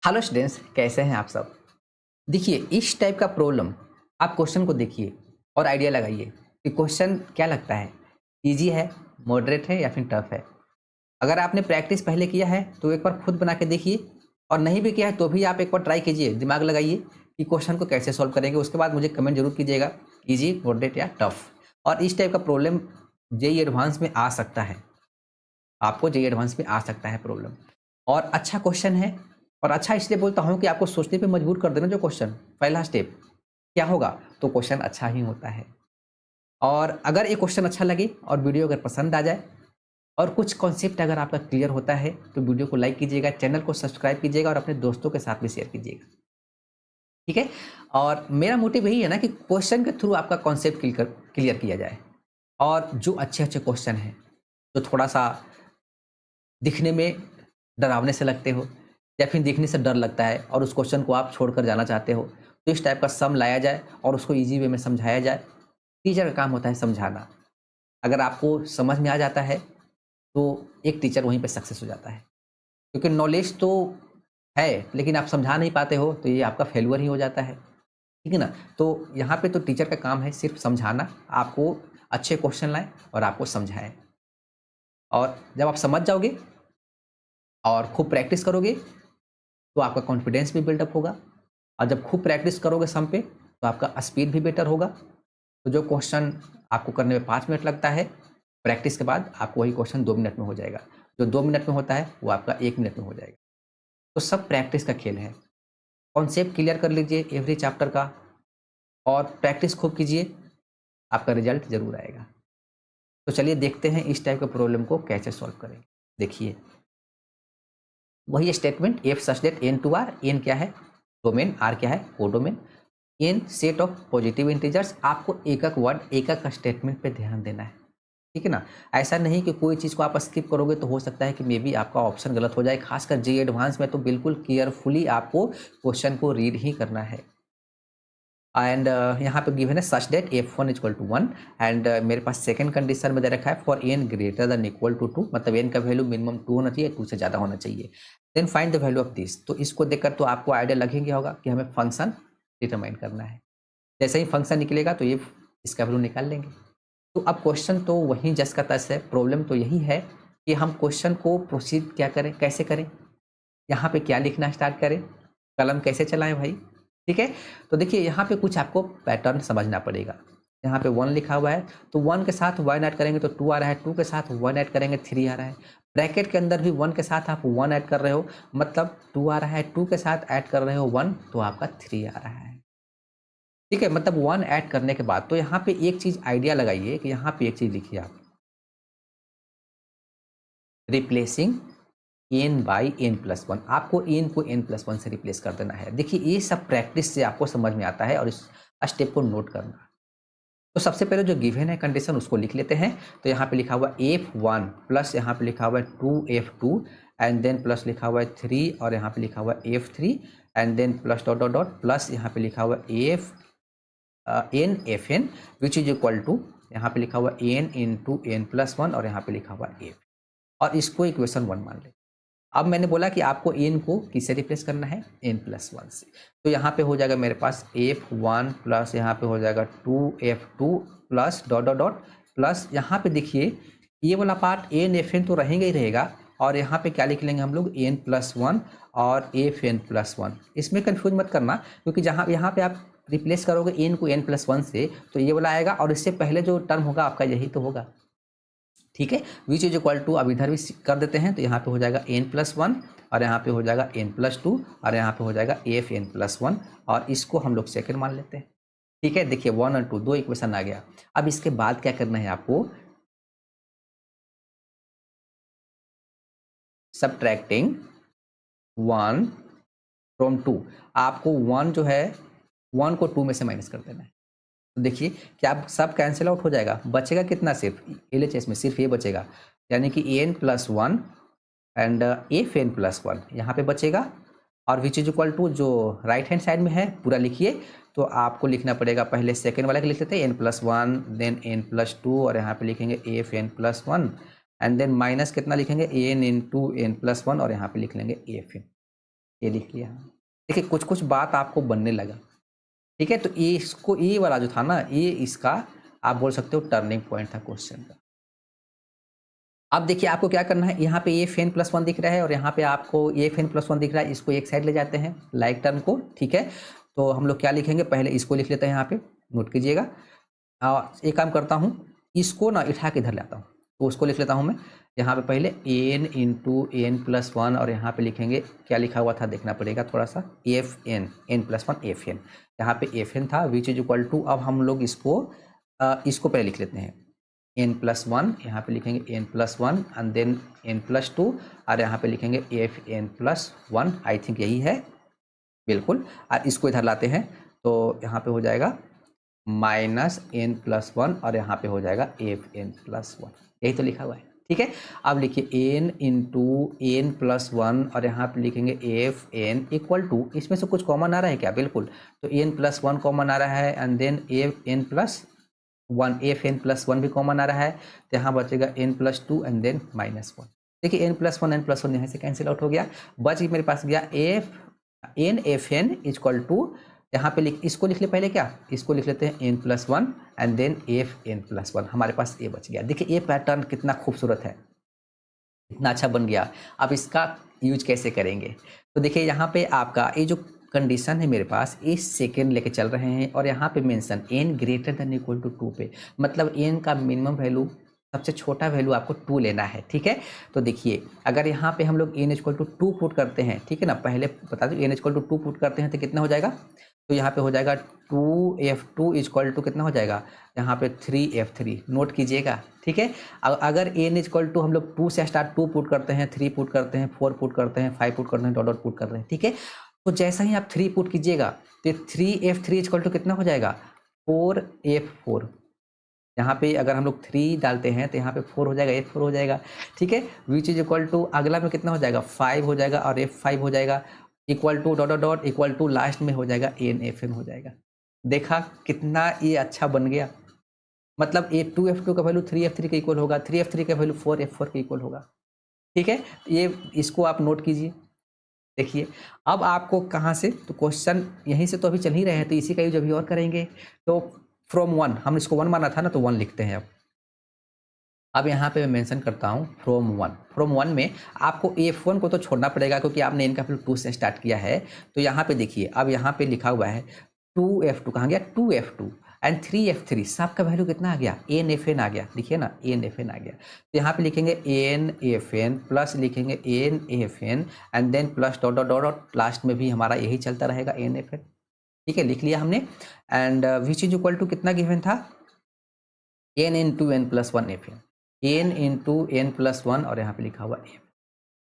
Hello students, कैसे हैं आप सब। देखिए, इस टाइप का प्रॉब्लम आप क्वेश्चन को देखिए और आइडिया लगाइए कि क्वेश्चन क्या लगता है, इजी है, मॉडरेट है या फिर टफ है। अगर आपने प्रैक्टिस पहले किया है तो एक बार खुद बना के देखिए, और नहीं भी किया है तो भी आप एक बार ट्राई कीजिए, दिमाग लगाइए कि क्वेश्चन को कैसे सॉल्व करेंगे। उसके बाद मुझे कमेंट जरूर कीजिएगा, इजी, मॉडरेट या टफ। और इस टाइप का प्रॉब्लम जेई एडवांस में आ सकता है, आपको जेईई एडवांस में आ सकता है प्रॉब्लम। और अच्छा क्वेश्चन है, और अच्छा इसलिए बोलता हूँ कि आपको सोचने पे मजबूर कर देना। जो क्वेश्चन पहला स्टेप क्या होगा, तो क्वेश्चन अच्छा ही होता है। और अगर ये क्वेश्चन अच्छा लगे और वीडियो अगर पसंद आ जाए और कुछ कॉन्सेप्ट अगर आपका क्लियर होता है तो वीडियो को लाइक कीजिएगा, चैनल को सब्सक्राइब कीजिएगा और अपने दोस्तों के साथ भी शेयर कीजिएगा, ठीक है। और मेरा मोटिव यही है ना कि क्वेश्चन के थ्रू आपका कॉन्सेप्ट क्लियर किया जाए। और जो अच्छे अच्छे क्वेश्चन हैं, जो थोड़ा सा दिखने में डरावने से लगते हो या फिर दिखने से डर लगता है और उस क्वेश्चन को आप छोड़कर जाना चाहते हो, तो इस टाइप का सम लाया जाए और उसको इजी वे में समझाया जाए। टीचर का काम होता है समझाना। अगर आपको समझ में आ जाता है तो एक टीचर वहीं पे सक्सेस हो जाता है, क्योंकि नॉलेज तो है लेकिन आप समझा नहीं पाते हो तो ये आपका फेल्यूर ही हो जाता है, ठीक है ना। तो यहाँ पे तो टीचर का काम है सिर्फ समझाना, आपको अच्छे क्वेश्चन लाए और आपको समझाएं। और जब आप समझ जाओगे और खूब प्रैक्टिस करोगे तो आपका कॉन्फिडेंस भी बिल्डअप होगा। और जब खूब प्रैक्टिस करोगे सम पे तो आपका स्पीड भी बेटर होगा। तो जो क्वेश्चन आपको करने में 5 मिनट लगता है, प्रैक्टिस के बाद आपको वही क्वेश्चन 2 मिनट में हो जाएगा। जो 2 मिनट में होता है वो आपका 1 मिनट में हो जाएगा। तो सब प्रैक्टिस का खेल है। कॉन्सेप्ट क्लियर कर लीजिए एवरी चैप्टर का, और प्रैक्टिस खूब कीजिए, आपका रिजल्ट जरूर आएगा। तो चलिए देखते हैं इस टाइप के प्रॉब्लम को कैसे सॉल्व करें। देखिए, वही statement F such that N to R, N क्या है डोमेन, आर क्या है codomain, in set of positive integers. आपको एक एक वर्ड एक एक स्टेटमेंट पे ध्यान देना है, ठीक है ना। ऐसा नहीं कि कोई चीज़ को आप स्किप करोगे तो हो सकता है कि मे बी आपका ऑप्शन गलत हो जाए। खासकर जी एडवांस में तो बिल्कुल केयरफुली आपको क्वेश्चन को रीड ही करना है। एंड यहाँ पे गिवन है such that f one equal to one, and मेरे पास सेकंड कंडीशन में दे रखा है for n greater than equal to two, मतलब एन का वैल्यू मिनिमम 2 होना चाहिए, 2 से ज़्यादा होना चाहिए। Then find the value of this. तो इसको देखकर तो आपको आइडिया लग ही गया होगा कि हमें फंक्शन डिटरमाइन करना है। जैसे ही फंक्शन निकलेगा तो ये इसका वैल्यू निकाल लेंगे। तो अब क्वेश्चन तो वहीं जस का तस है, प्रॉब्लम तो यही है कि हम क्वेश्चन को प्रोसीड क्या करें, कैसे करें, यहाँ पे क्या लिखना स्टार्ट करें, कलम कैसे चलाएं भाई, ठीक है। तो देखिए यहाँ पे कुछ आपको पैटर्न समझना पड़ेगा। यहाँ पे 1 लिखा हुआ है तो 1 के साथ 1 ऐड करेंगे तो 2 आ रहा है, 2 के साथ 1 ऐड करेंगे 3 आ रहा है। ब्रैकेट के अंदर भी 1 के साथ आप 1 ऐड कर रहे हो, मतलब 2 आ रहा है, 2 के साथ ऐड कर रहे हो 1 तो आपका 3 आ रहा है, ठीक है। मतलब 1 ऐड करने के बाद तो यहाँ पे एक चीज आइडिया लगाइए कि यहाँ पे एक चीज लिखिए आप, replacing N by N plus one. आपको एन को एन प्लस वन से रिप्लेस कर देना है। देखिए ये सब प्रैक्टिस से आपको समझ में आता है, और इस स्टेप को नोट करना। तो सबसे पहले जो गिवन है कंडीशन उसको लिख लेते हैं। तो यहाँ पे लिखा हुआ एफ वन प्लस यहाँ पे लिखा हुआ है 2f2, एंड देन प्लस लिखा हुआ है 3, और यहाँ पे लिखा हुआ है f3, and then plus dot dot dot plus यहाँ पे लिखा हुआ है F N F N which is equal to, यहाँ पे लिखा हुआ N into N plus one, और यहाँ पे लिखा हुआ एफ, और इसको इक्वेशन 1 मान ले। अब मैंने बोला कि आपको एन को किससे रिप्लेस करना है, एन प्लस वन से। तो यहाँ पे हो जाएगा मेरे पास एफ वन प्लस यहाँ पे हो जाएगा 2f2 plus dot dot dot plus यहाँ पे देखिए ये वाला पार्ट एन एफ एन तो रहेंगे ही रहेगा, और यहाँ पे क्या लिख लेंगे हम लोग एन प्लस वन और एफ एन प्लस वन। इसमें कन्फ्यूज मत करना, क्योंकि जहाँ यहाँ पे आप रिप्लेस करोगे एन को एन प्लस वन से तो ये वाला आएगा, और इससे पहले जो टर्म होगा आपका यही तो होगा, ठीक है। विच इज इक्वल टू, अब इधर भी कर देते हैं तो यहाँ पे हो जाएगा एन प्लस वन, और यहाँ पे हो जाएगा एन प्लस टू, और यहाँ पे हो जाएगा एफ एन प्लस वन, और इसको हम लोग सेकेंड मान लेते हैं, ठीक है। देखिए 1 और 2 दो इक्वेशन आ गया। अब इसके बाद क्या करना है आपको, सब्ट्रैक्टिंग 1 फ्रॉम 2। आपको 1 जो है 1 को 2 में से माइनस कर देना है। तो देखिए क्या आप सब कैंसिल आउट हो जाएगा, बचेगा कितना, सिर्फ एलएचएस में सिर्फ ये बचेगा, यानी कि N plus one and F N plus one यहाँ पे बचेगा। और विच इज इक्वल टू जो राइट हैंड साइड में है पूरा लिखिए। तो आपको लिखना पड़ेगा, पहले सेकेंड वाला के लिख लेते हैं N plus one, then N plus two, और यहाँ पे लिखेंगे F N plus one, and then minus कितना लिखेंगे N into N plus one, और यहाँ पे लिख लेंगे एफ एन। ये लिख लिया। देखिए कुछ कुछ बात आपको बनने लगा, ठीक है। तो ये इसको ये वाला जो था ना, ये इसका आप बोल सकते हो टर्निंग पॉइंट था क्वेश्चन का। अब देखिए आपको क्या करना है, यहाँ पे ये फेन प्लस वन दिख रहा है और यहाँ पे आपको ये फेन प्लस वन दिख रहा है, इसको एक साइड ले जाते हैं लाइक टर्म को, ठीक है। तो हम लोग क्या लिखेंगे, पहले इसको लिख लेते हैं, यहाँ पे नोट कीजिएगा। एक काम करता हूँ, इसको ना उठा के इधर लाता हूँ, तो उसको लिख लेता हूँ मैं यहाँ पे पहले N into N plus one, और यहाँ पे लिखेंगे क्या लिखा हुआ था देखना पड़ेगा थोड़ा सा, F N, N plus one F N, यहाँ पे एफ एन था विच इज इक्वल टू, अब हम लोग इसको पहले लिख लेते हैं एन प्लस वन, यहाँ पे लिखेंगे N plus one and then N plus two, और यहाँ पे लिखेंगे F N plus one, I think यही है बिल्कुल। और इसको इधर लाते हैं तो यहाँ पे हो जाएगा माइनस एन प्लस वन, और यहाँ पे हो जाएगा एफ एन प्लस वन, यही तो लिखा हुआ है, ठीक है। अब लिखिए N into N plus one, और यहाँ पे लिखेंगे एफ एन इक्वल टू, इसमें से कुछ कॉमन आ रहा है क्या, बिल्कुल, तो एन प्लस वन कॉमन आ रहा है and then F N plus one, F N plus one भी कॉमन आ रहा है, तो यहाँ बचेगा N plus two and then minus one. देखिए एन प्लस वन यहाँ से कैंसिल आउट हो गया, बच मेरे पास गया एफ एन इक्वल टू, यहाँ पे इसको लिख ले पहले, क्या इसको लिख लेते हैं N plus one and then F N plus one, हमारे पास ए बच गया। देखिए ये पैटर्न कितना खूबसूरत है, इतना अच्छा बन गया। अब इसका यूज कैसे करेंगे, तो देखिए यहाँ पे आपका ये जो कंडीशन है मेरे पास, ये सेकेंड लेके चल रहे हैं, और यहाँ पे mention N greater than equal to two पे, मतलब एन का मिनिमम वैल्यू, सबसे छोटा वैल्यू आपको टू लेना है, ठीक है। तो देखिए अगर यहाँ पे हम लोग N equal to two put करते हैं, ठीक है ना, पहले बता दो N equal to two put करते हैं तो कितना हो जाएगा, तो यहाँ पे हो जाएगा two F two equal to कितना हो जाएगा, यहाँ पे थ्री एफ थ्री, नोट कीजिएगा, ठीक है। अगर एन इक्वल टू हम लोग टू से स्टार्ट टू पुट करते हैं, थ्री पुट करते हैं, फोर पुट करते हैं, फाइव पुट करते हैं, डॉट डॉट पुट करते हैं, ठीक है। तो जैसा ही आप थ्री पुट कीजिएगा तो three F three equal to कितना हो जाएगा, फोर एफ फोर, यहाँ पे अगर हम लोग थ्री डालते हैं तो यहाँ पे फोर हो जाएगा, एफ फोर हो जाएगा, ठीक है। विच इज इक्वल टू अगला में कितना हो जाएगा, फाइव हो जाएगा और एफ फाइव हो जाएगा, equal to dot dot equal to last में हो जाएगा एन एफ एन हो जाएगा। देखा कितना ये अच्छा बन गया, मतलब ए टू एफ टू का वैल्यू थ्री एफ थ्री के इक्वल होगा, थ्री एफ थ्री का वैल्यू फोर एफ फोर के इक्वल होगा, ठीक है। ये इसको आप नोट कीजिए। देखिए अब आपको कहाँ से, तो क्वेश्चन यहीं से तो अभी चल ही रहे हैं, तो इसी का यूज अभी और करेंगे। तो फ्रॉम वन, हम इसको वन माना था ना, तो वन लिखते हैं। अब यहाँ पे मैं मेंशन करता हूँ फ्रॉम वन में आपको एफ वन को तो छोड़ना पड़ेगा क्योंकि आपने इनका फिर टू से स्टार्ट किया है। तो यहाँ पे देखिए अब यहाँ पे लिखा हुआ है टू एफ टू, कहाँ गया, two F two and three F three, सबका वैल्यू कितना आ गया, एन एफ एन आ गया, देखिए ना एन एफ एन आ गया। तो यहाँ पे लिखेंगे एन एफ एन प्लस लिखेंगे N F N and then plus dot dot dot dot, last में भी हमारा यही चलता रहेगा एन एफ एन, ठीक है, लिख लिया हमने। And which is equal to कितना गिवन था, N into N plus one F N into N plus one, और यहाँ पे लिखा हुआ एफ,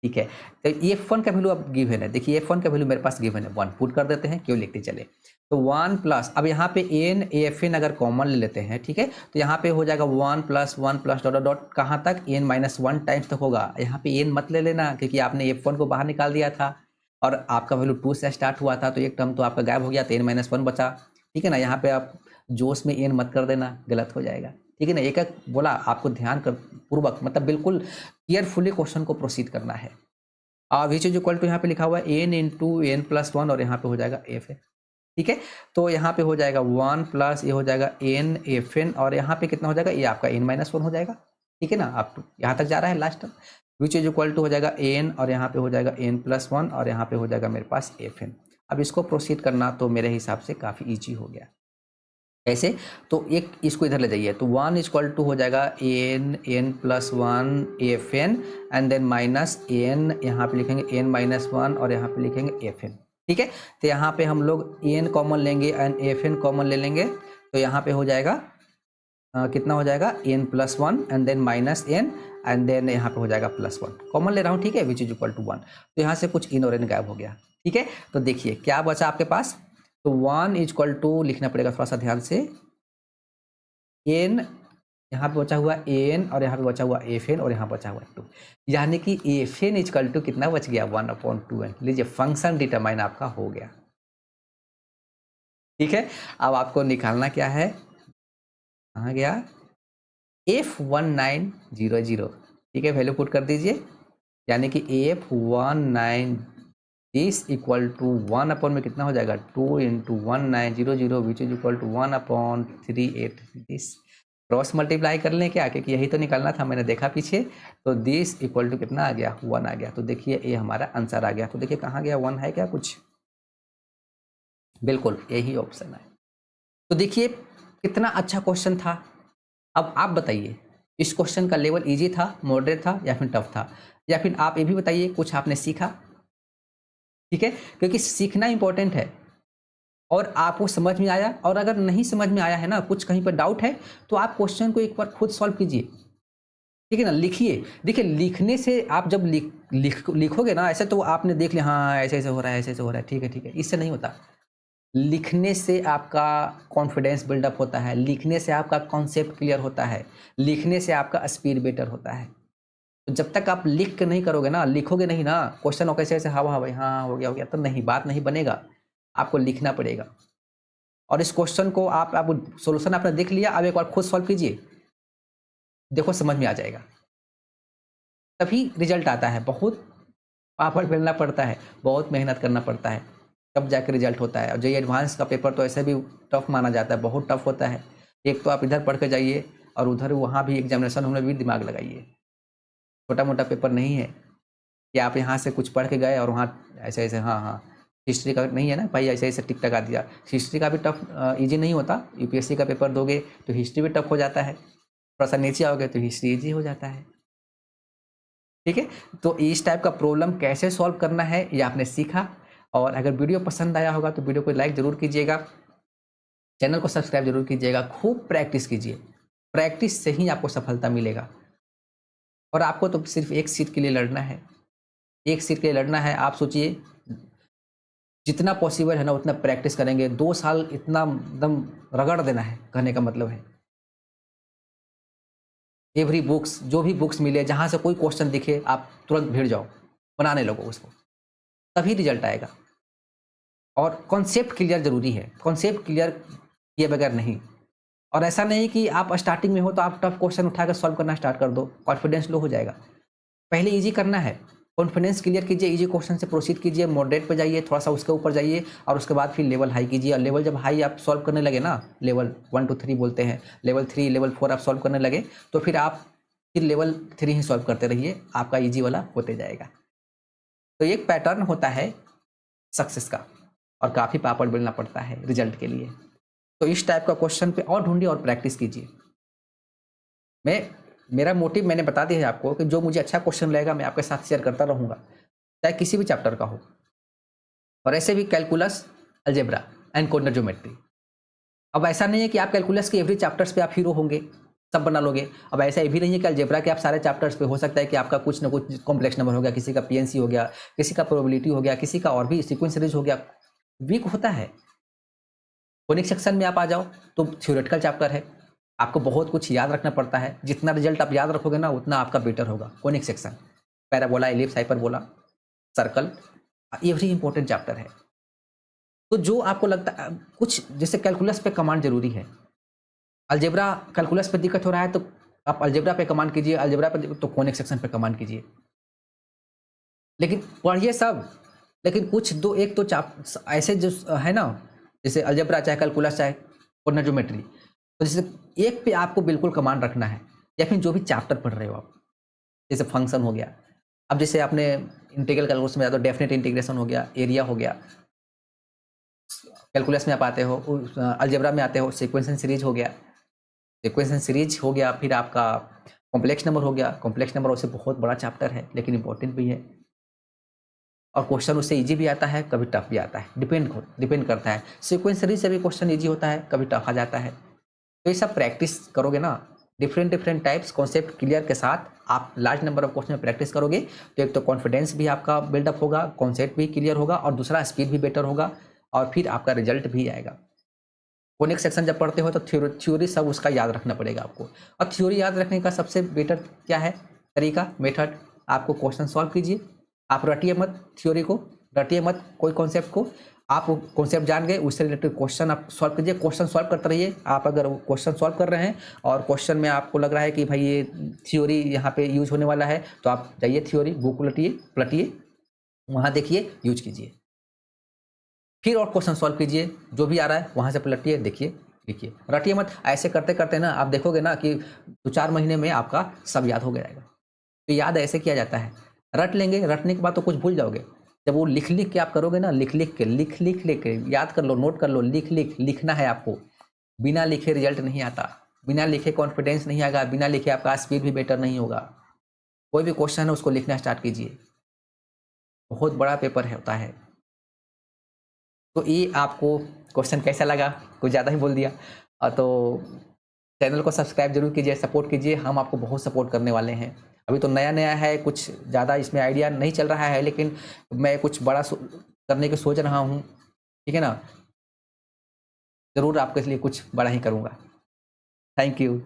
ठीक है। तो एफ वन का वैल्यू अब गिवन है, देखिए एफ वन का वैल्यू मेरे पास गिवन है, वन पुट कर देते हैं, क्यों लिखते चले। तो वन प्लस, अब यहाँ पे एन एफ एन अगर कॉमन ले लेते हैं, ठीक है, तो यहाँ पे हो जाएगा वन प्लस डॉट डॉट कहाँ तक, एन माइनस वन टाइम्स तक होगा। यहाँ पे एन मत ले लेना क्योंकि आपने एफ वन को बाहर निकाल दिया था और आपका वैल्यू टू से स्टार्ट हुआ था, तो एक टर्म तो आपका गायब हो गया, तो एन माइनस वन बचा, ठीक है ना। यहाँ पे आप जोश में एन मत कर देना, गलत हो जाएगा, ठीक है ना। एक एक बोला, आपको ध्यान कर पूर्वक, मतलब बिल्कुल केयरफुली क्वेश्चन को प्रोसीड करना है। विच इज इक्वल टू यहाँ पे लिखा हुआ है N into N plus one, और यहाँ पे हो जाएगा एफ है, ठीक है। तो यहाँ पे हो जाएगा वन प्लस ये हो जाएगा एन एफ एन, और यहाँ पे कितना हो जाएगा, ये आपका एन माइनस वन हो जाएगा, ठीक है ना। आप यहाँ तक जा रहा है last, which is equal to हो जाएगा एन, और यहाँ पे हो जाएगा एन प्लस वन, और यहाँ पे हो जाएगा मेरे पास एफ एन। अब इसको प्रोसीड करना तो मेरे हिसाब से काफ़ी ईजी हो गया। कैसे, तो एक इसको इधर ले जाइए, तो वन इक्वल टू हो जाएगा N N plus one F N and then minus N, यहाँ पे लिखेंगे एन माइनस वन, और यहाँ पे लिखेंगे एफ एन, ठीक है। तो यहाँ पे हम लोग एन कॉमन लेंगे एंड एफ एन कॉमन ले लेंगे, तो यहाँ पे हो जाएगा कितना हो जाएगा, N plus one and then minus N and then यहाँ पे हो जाएगा प्लस वन, कॉमन ले रहा हूँ, ठीक है, which is equal to one. तो यहाँ से कुछ इन और एन गायब हो गया, ठीक है। तो देखिए क्या बचा आपके पास, तो वन इक्वल टू लिखना पड़ेगा थोड़ा सा ध्यान से, एन यहाँ पे बचा हुआ एन, और यहाँ पे बचा हुआ एफ एन, और यहाँ बचा हुआ टू, यानी कि एफ एन इक्वल टू कितना बच गया, वन अपॉन टू एन। लीजिए फंक्शन डिटरमाइन आपका हो गया, ठीक है। अब आपको निकालना क्या है, कहाँ गया, F1900, ठीक है, वैल्यू पुट कर दीजिए, यानी कि F1900 this equal to 1 upon में कितना हो जाएगा 2 into 1900 which is equal to 1/38 this cross multiply कर लें क्या, क्योंकि यही तो निकालना था, मैंने देखा पीछे। तो दिस इक्वल टू कितना आ गया 1 आ गया। तो देखिए ये हमारा आंसर आ गया। तो देखिए कहाँ गया 1 है क्या कुछ, बिल्कुल यही ऑप्शन है। तो देखिए कितना अच्छा क्वेश्चन था। अब आप बताइए इस क्वेश्चन का लेवल इजी था, मॉडरेट था या फिर टफ था, या फिर आप ये भी बताइए कुछ आपने सीखा। ठीक है, क्योंकि सीखना इंपॉर्टेंट है और आपको समझ में आया। और अगर नहीं समझ में आया है ना, कुछ कहीं पर डाउट है, तो आप क्वेश्चन को एक बार खुद सॉल्व कीजिए। ठीक है ना, लिखिए। देखिए लिखने से आप जब लिखोगे ना ऐसे, तो आपने देख लिया हाँ ऐसे ऐसे हो रहा है, ऐसे ऐसे हो रहा है, ठीक है ठीक है, इससे नहीं होता। लिखने से आपका कॉन्फिडेंस बिल्डअप होता है, लिखने से आपका कॉन्सेप्ट क्लियर होता है, लिखने से आपका स्पीड बेटर होता है। तो जब तक आप लिख के नहीं करोगे ना, लिखोगे नहीं ना क्वेश्चन हो कैसे ऐसे हाँ भाई हाँ हो गया, तो नहीं, बात नहीं बनेगा, आपको लिखना पड़ेगा। और इस क्वेश्चन को आप सोल्यूशन आपने देख लिया, अब एक बार खुद सॉल्व कीजिए, देखो समझ में आ जाएगा, तभी रिजल्ट आता है। बहुत पापड़ बेलना पड़ता है, बहुत मेहनत करना पड़ता है, तब जाकर रिजल्ट होता है। और जो ये एडवांस का पेपर तो ऐसे भी टफ माना जाता है, बहुत टफ होता है। एक तो आप इधर पढ़ के जाइए और उधर वहाँ भी एग्जामिनेशन में भी दिमाग लगाइए। छोटा मोटा पेपर नहीं है कि आप यहाँ से कुछ पढ़ के गए और वहाँ ऐसे ऐसे हाँ हाँ। हिस्ट्री का नहीं है ना भाई ऐसे ऐसे टिक टका दिया, हिस्ट्री का भी टफ ईजी नहीं होता। यूपीएससी का पेपर दोगे तो हिस्ट्री भी टफ हो जाता है, थोड़ा सा नीचे आओगे तो हिस्ट्री ईजी हो जाता है। ठीक है, तो इस टाइप का प्रॉब्लम कैसे सॉल्व करना है ये आपने सीखा। और अगर वीडियो पसंद आया होगा तो वीडियो को लाइक ज़रूर कीजिएगा, चैनल को सब्सक्राइब जरूर कीजिएगा, खूब प्रैक्टिस कीजिए, प्रैक्टिस से ही आपको सफलता मिलेगा। और आपको तो सिर्फ एक सीट के लिए लड़ना है, एक सीट के लिए लड़ना है। आप सोचिए जितना पॉसिबल है ना उतना प्रैक्टिस करेंगे, 2 साल इतना एकदम रगड़ देना है, कहने का मतलब है। एवरी बुक्स, जो भी बुक्स मिले, जहाँ से कोई क्वेश्चन दिखे आप तुरंत भिड़ जाओ, बनाने लगो उसको, तभी रिजल्ट आएगा। और कॉन्सेप्ट क्लियर जरूरी है, कॉन्सेप्ट क्लियर किए बगैर नहीं। और ऐसा नहीं कि आप स्टार्टिंग में हो तो आप टफ क्वेश्चन उठाकर सॉल्व करना स्टार्ट कर दो, कॉन्फिडेंस लो हो जाएगा। पहले इजी करना है, कॉन्फिडेंस क्लियर कीजिए, इजी क्वेश्चन से प्रोसीड कीजिए, मॉडरेट पे जाइए, थोड़ा सा उसके ऊपर जाइए, और उसके बाद फिर लेवल हाई कीजिए। और लेवल जब हाई आप सॉल्व करने लगे ना, लेवल 1 2 3 बोलते हैं, लेवल 3 लेवल 4 आप सॉल्व करने लगे, तो फिर आप फिर लेवल 3 ही सॉल्व करते रहिए, आपका ईजी वाला होते जाएगा। तो एक पैटर्न होता है सक्सेस का, और काफ़ी पापड़ बेलना पड़ता है रिजल्ट के लिए। तो इस टाइप का क्वेश्चन पे और ढूंढिए और प्रैक्टिस कीजिए। मेरा मोटिव मैंने बता दिया है आपको कि जो मुझे अच्छा क्वेश्चन लगेगा मैं आपके साथ शेयर करता रहूँगा, चाहे किसी भी चैप्टर का हो। और ऐसे भी calculus, algebra and coordinate geometry. अब ऐसा नहीं है कि आप कैलकुलस के एवरी चैप्टर्स पे आप हीरो होंगे, सब बना लोगे। अब ऐसा ये भी नहीं है कि अलजेब्रा के आप सारे चैप्टर्स पे, हो सकता है कि आपका कुछ ना कुछ कॉम्प्लेक्स नंबर हो गया, किसी का पीएनसी हो गया, किसी का प्रोबेबिलिटी हो गया, किसी का और भी सीक्वेंस सीरीज हो गया, वीक होता है। कोनिक सेक्शन में आप आ जाओ तो थ्योरेटिकल चैप्टर है, आपको बहुत कुछ याद रखना पड़ता है। जितना रिजल्ट आप याद रखोगे ना उतना आपका बेटर होगा। Conic section, parabola, ellipse, hyperbola, circle, every important chapter है। तो जो आपको लगता है कुछ, जैसे कैलकुलस पे कमांड जरूरी है, अलजेब्रा कैलकुलस पे दिक्कत हो रहा है तो आप अलजेब्रा पे कमांड कीजिए, अलजेब्रा पे तो कोनिक सेक्शन पे कमांड कीजिए। लेकिन पढ़िए सब, लेकिन कुछ दो एक तो ऐसे जो है ना, जैसे अलजेब्रा चाहे कैलकुलस चाहे कोऑर्डिनेट ज्योमेट्री, तो जैसे एक पे आपको बिल्कुल कमांड रखना है, या फिर जो भी चैप्टर पढ़ रहे हो आप, जैसे फंक्शन हो गया। अब जैसे आपने इंटीग्रल कैलकुलस में, या तो डेफिनेट इंटीग्रेशन हो गया, एरिया हो गया, कैलकुलस में आप आते हो, अलजेब्रा में आते हो, सीक्वेंस सीरीज हो गया, सीक्वेंस सीरीज हो गया, फिर आपका कॉम्प्लेक्स नंबर हो गया। कॉम्प्लेक्स नंबर उससे बहुत बड़ा चैप्टर है लेकिन इंपॉर्टेंट भी है, और क्वेश्चन उससे इजी भी आता है, कभी टफ भी आता है, डिपेंड करता है। सीक्वेंस सीरीज से भी क्वेश्चन इजी होता है, कभी टफ आ जाता है। तो ये सब प्रैक्टिस करोगे ना, डिफरेंट टाइप्स कॉन्सेप्ट क्लियर के साथ आप लार्ज नंबर ऑफ क्वेश्चन में प्रैक्टिस करोगे, तो एक तो कॉन्फिडेंस भी आपका बिल्डअप होगा, कॉन्सेप्ट भी क्लियर होगा, और दूसरा स्पीड भी बेटर होगा, और फिर आपका रिजल्ट भी आएगा। कोनिक सेक्शन जब पढ़ते हो तो थ्योरी सब उसका याद रखना पड़ेगा आपको। और थ्योरी याद रखने का सबसे बेटर क्या है तरीका, मेथड, आपको क्वेश्चन सॉल्व कीजिए। आप रटिए मत थ्योरी को, रटिए मत कोई कॉन्सेप्ट को, आप कॉन्सेप्ट जान गए उससे रिलेटेड क्वेश्चन आप सॉल्व कीजिए, क्वेश्चन सॉल्व करते रहिए। आप अगर क्वेश्चन सॉल्व कर रहे हैं और क्वेश्चन में आपको लग रहा है कि भाई ये थ्योरी यहाँ पे यूज होने वाला है, तो आप जाइए थ्योरी बुक पलटिए, वहाँ देखिए, यूज कीजिए। फिर और क्वेश्चन सॉल्व कीजिए, जो भी आ रहा है वहाँ से पलटिए, देखिए, लिखिए, रटिए मत। ऐसे करते करते ना आप देखोगे ना कि 2-4 महीने में आपका सब याद हो जाएगा। तो याद ऐसे किया जाता है, रट लेंगे, रटने के बाद तो कुछ भूल जाओगे। जब वो लिख-लिख के आप करोगे ना, लिख-लिख के, लिख-लिख के याद कर लो, नोट कर लो, लिख-लिख लिखना है आपको। बिना लिखे रिजल्ट नहीं आता, बिना लिखे कॉन्फिडेंस नहीं आएगा, बिना लिखे आपका स्पीड भी बेटर नहीं होगा। कोई भी क्वेश्चन है उसको लिखना स्टार्ट कीजिए, बहुत बड़ा पेपर है होता है। तो ये आपको क्वेश्चन कैसा लगा? कुछ ज़्यादा ही बोल दिया। तो चैनल को सब्सक्राइब जरूर कीजिए, सपोर्ट कीजिए, हम आपको बहुत सपोर्ट करने वाले हैं। अभी तो नया-नया है, कुछ ज़्यादा इसमें आइडिया नहीं चल रहा है, लेकिन मैं कुछ बड़ा करने की सोच रहा हूँ, ठीक है ना? ज़रूर आपके लिए कुछ बड़ा ही करूँगा। Thank you.